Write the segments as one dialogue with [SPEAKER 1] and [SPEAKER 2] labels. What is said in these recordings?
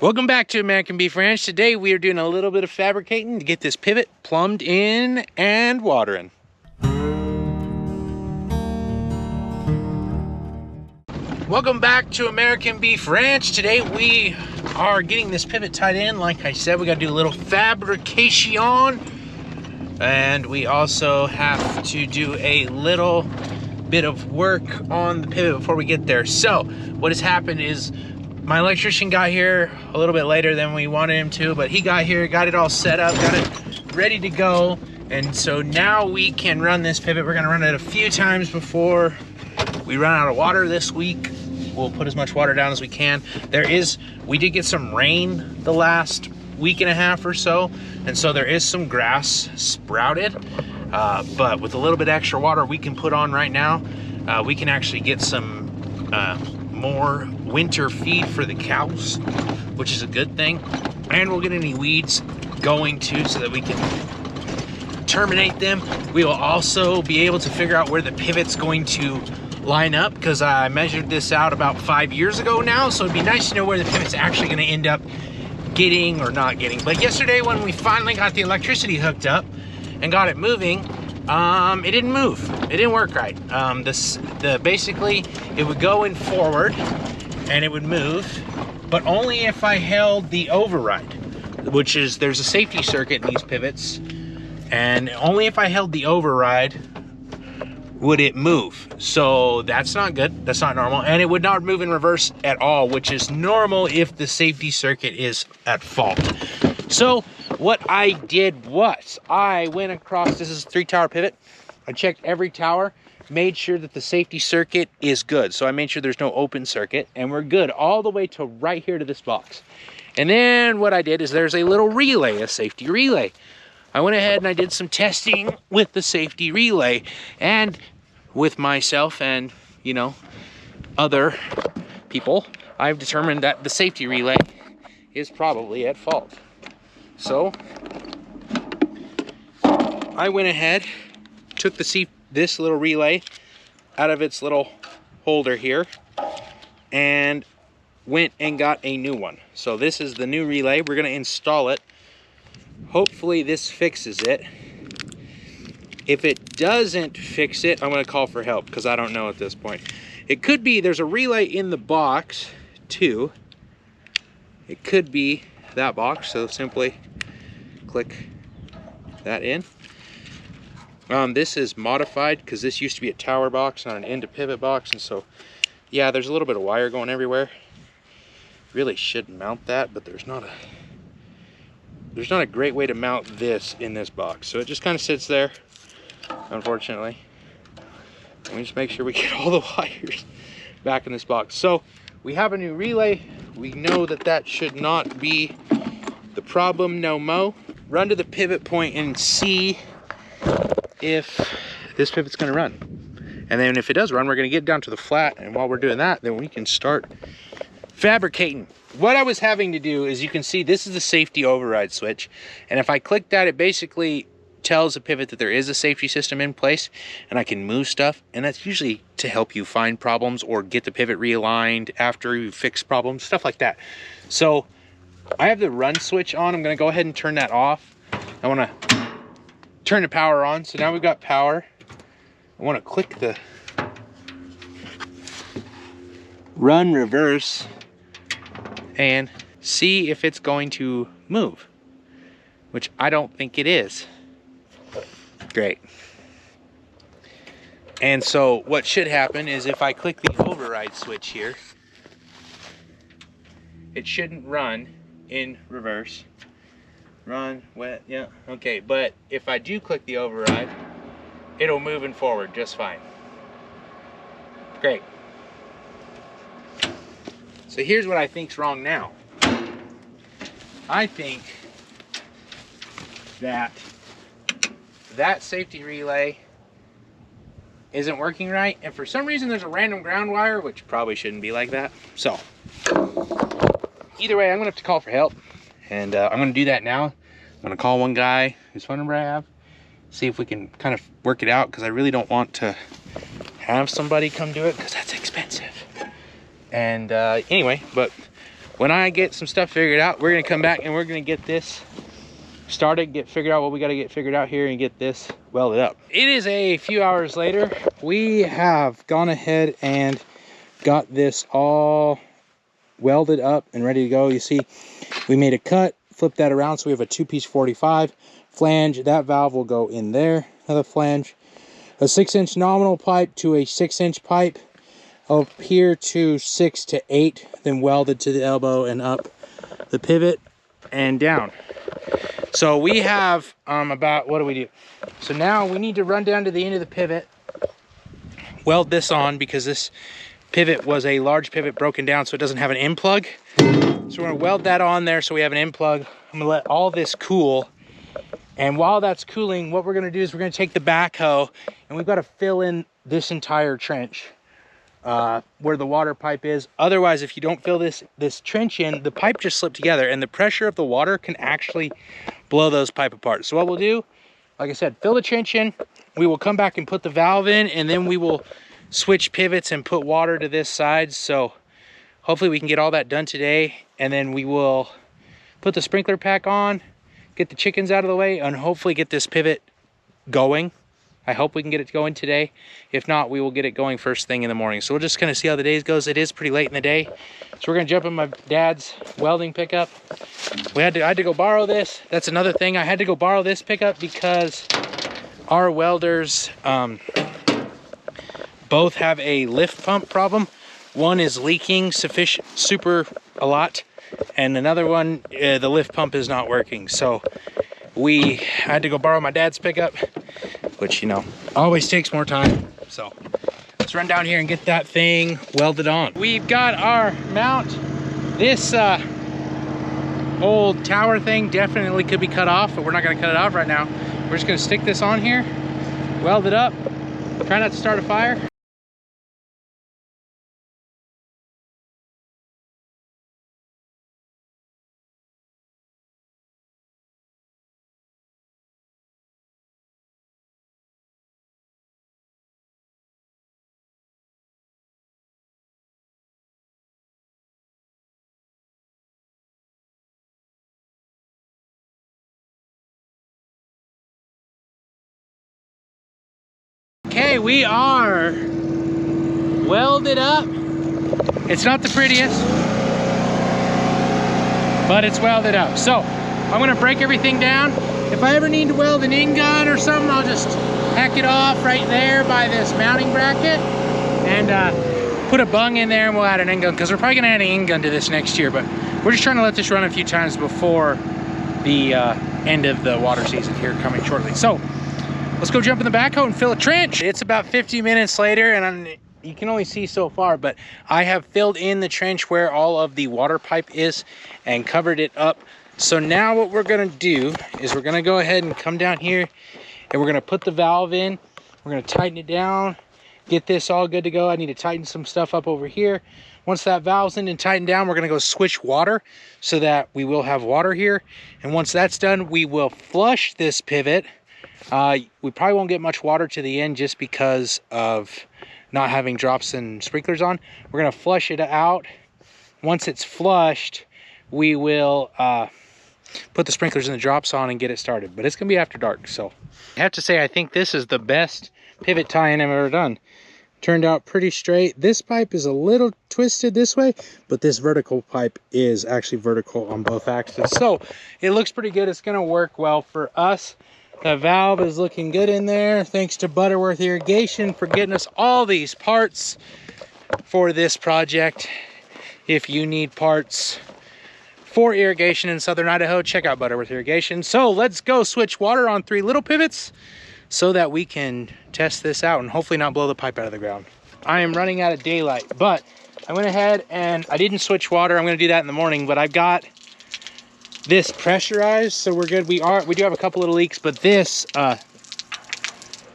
[SPEAKER 1] Welcome back to American Beef Ranch. Today we are doing a little bit of fabricating to get this pivot plumbed in and watering. Welcome back to American Beef Ranch. Today we are getting this pivot tied in. Like I said, we got to do a little fabrication, and we also have to do a little bit of work on the pivot before we get there. So what has happened is my electrician got here a little bit later than we wanted him to, but he got here, got it all set up, got it ready to go. And so now we can run this pivot. We're gonna run it a few times before we run out of water this week. We'll put as much water down as we can. We did get some rain the last week and a half or so, and so there is some grass sprouted, but with a little bit extra water we can put on right now, we can actually get some more winter feed for the cows, which is a good thing. And we'll get any weeds going too so that we can terminate them. We will also be able to figure out where the pivot's going to line up, because I measured this out about 5 years ago now, so it'd be nice to know where the pivot's actually going to end up getting or not getting. But yesterday when we finally got the electricity hooked up and got it moving, it didn't move. It didn't work right. Basically it would go in forward and it would move, but only if I held the override, which is, there's a safety circuit in these pivots, and only if I held the override would it move. So that's not good, that's not normal. And it would not move in reverse at all, which is normal if the safety circuit is at fault. So what I did was I went across, this is a 3-tower pivot. I checked every tower, made sure that the safety circuit is good. So I made sure there's no open circuit, and we're good all the way to right here to this box. And then what I did is there's a little relay, a safety relay. I went ahead and I did some testing with the safety relay, and with myself and, you know, other people, I've determined that the safety relay is probably at fault. So I went ahead, took this little relay out of its little holder here and went and got a new one. So this is the new relay. We're going to install it. Hopefully this fixes it. If it doesn't fix it, I'm going to call for help, because I don't know at this point. It could be there's a relay in the box too. It could be that box, so simply click that in. This is modified because this used to be a tower box, not an end to pivot box, and so yeah, there's a little bit of wire going everywhere. Really should mount that, but there's not a great way to mount this in this box, so it just kind of sits there, unfortunately. Let me just make sure we get all the wires back in this box. So we have a new relay. We know that that should not be the problem no mo. Run to the pivot point and see if this pivot's going to run. And then if it does run, we're going to get down to the flat, and while we're doing that, then we can start fabricating. What I was having to do is, you can see this is the safety override switch, and if I click that, it basically tells the pivot that there is a safety system in place and I can move stuff, and that's usually to help you find problems or get the pivot realigned after you fix problems, stuff like that. So I have the run switch on. I'm going to go ahead and turn that off. I want to turn the power on. So now we've got power. I want to click the run reverse and see if it's going to move, which I don't think it is. Great. And so what should happen is, if I click the override switch here, it shouldn't run in reverse. Run, wet, yeah, okay. But if I do click the override, it'll move in forward just fine. Great. So here's what I think's wrong now. I think that safety relay isn't working right, and for some reason there's a random ground wire, which probably shouldn't be like that. So either way, I'm gonna have to call for help, and I'm gonna do that now. I'm gonna call one guy whose phone number I have, see if we can kind of work it out, because I really don't want to have somebody come do it, because that's expensive. And anyway, but when I get some stuff figured out, we're gonna come back and we're gonna get this started, figure out what we got to get figured out here and get this welded up. It is a few hours later. We have gone ahead and got this all welded up and ready to go. You see, we made a cut, flipped that around, so we have a 2-piece 45 flange. That valve will go in there, another flange, a 6-inch nominal pipe to a 6-inch pipe, up here to 6 to 8, then welded to the elbow and up the pivot and down. So we have about, what do we do? So now we need to run down to the end of the pivot, weld this on, because this pivot was a large pivot broken down, so it doesn't have an end plug. So we're gonna weld that on there so we have an end plug. I'm gonna let all this cool. And while that's cooling, what we're gonna do is we're gonna take the backhoe and we've got to fill in this entire trench where the water pipe is. Otherwise, if you don't fill this trench in, the pipe just slipped together and the pressure of the water can actually blow those pipe apart. So what we'll do, like I said, fill the trench in, we will come back and put the valve in, and then we will switch pivots and put water to this side. So hopefully we can get all that done today, and then we will put the sprinkler pack on, get the chickens out of the way, and hopefully get this pivot going. I hope we can get it going today. If not, we will get it going first thing in the morning. So we'll just kind of see how the day goes. It is pretty late in the day. So we're gonna jump in my dad's welding pickup. I had to go borrow this. That's another thing. I had to go borrow this pickup because our welders both have a lift pump problem. One is leaking a lot, and another one, the lift pump is not working. So I had to go borrow my dad's pickup, which, you know, always takes more time. So let's run down here and get that thing welded on. We've got our mount. This old tower thing definitely could be cut off, but we're not gonna cut it off right now. We're just gonna stick this on here, weld it up, try not to start a fire. Okay, we are welded up. It's not the prettiest, but it's welded up. So I'm gonna break everything down. If I ever need to weld an end gun or something, I'll just hack it off right there by this mounting bracket and put a bung in there, and we'll add an end gun, because we're probably gonna add an end gun to this next year, but we're just trying to let this run a few times before the end of the water season here coming shortly. So let's go jump in the backhoe and fill a trench. It's about 50 minutes later, and you can only see so far, but I have filled in the trench where all of the water pipe is and covered it up. So now what we're gonna do is we're gonna go ahead and come down here and we're gonna put the valve in. We're gonna tighten it down, get this all good to go. I need to tighten some stuff up over here. Once that valve's in and tightened down, we're gonna go switch water so that we will have water here. And once that's done, we will flush this pivot. We probably won't get much water to the end just because of not having drops and sprinklers on. We're gonna flush it out. Once it's flushed, we will put the sprinklers and the drops on and get it started. But it's gonna be after dark, so. I have to say, I think this is the best pivot tie-in I've ever done. Turned out pretty straight. This pipe is a little twisted this way, but this vertical pipe is actually vertical on both axes. So it looks pretty good. It's gonna work well for us. The valve is looking good in there. Thanks to Butterworth Irrigation for getting us all these parts for this project. If you need parts for irrigation in Southern Idaho, check out Butterworth Irrigation. So let's go switch water on 3 little pivots so that we can test this out and hopefully not blow the pipe out of the ground. I am running out of daylight, but I went ahead and I didn't switch water. I'm gonna do that in the morning, but I've got this pressurized, so we're good. We do have a couple little leaks, but this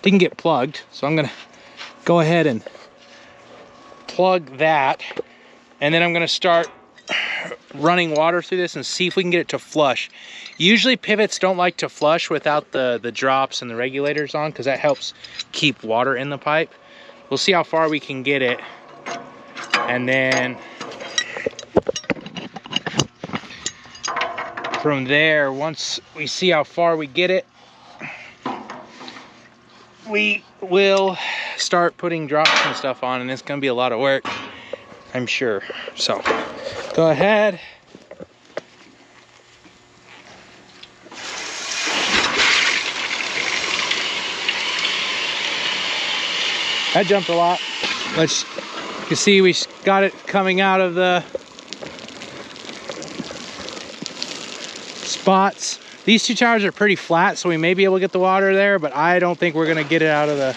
[SPEAKER 1] didn't get plugged, so I'm gonna go ahead and plug that, and then I'm gonna start running water through this and see if we can get it to flush. Usually pivots don't like to flush without the drops and the regulators on, because that helps keep water in the pipe. We'll see how far we can get it, and then from there, once we see how far we get it, we will start putting drops and stuff on, and it's gonna be a lot of work, I'm sure. So go ahead. That jumped a lot. You can see we got it coming out of the spots. These two tires are pretty flat, so we may be able to get the water there, but I don't think we're gonna get it out of the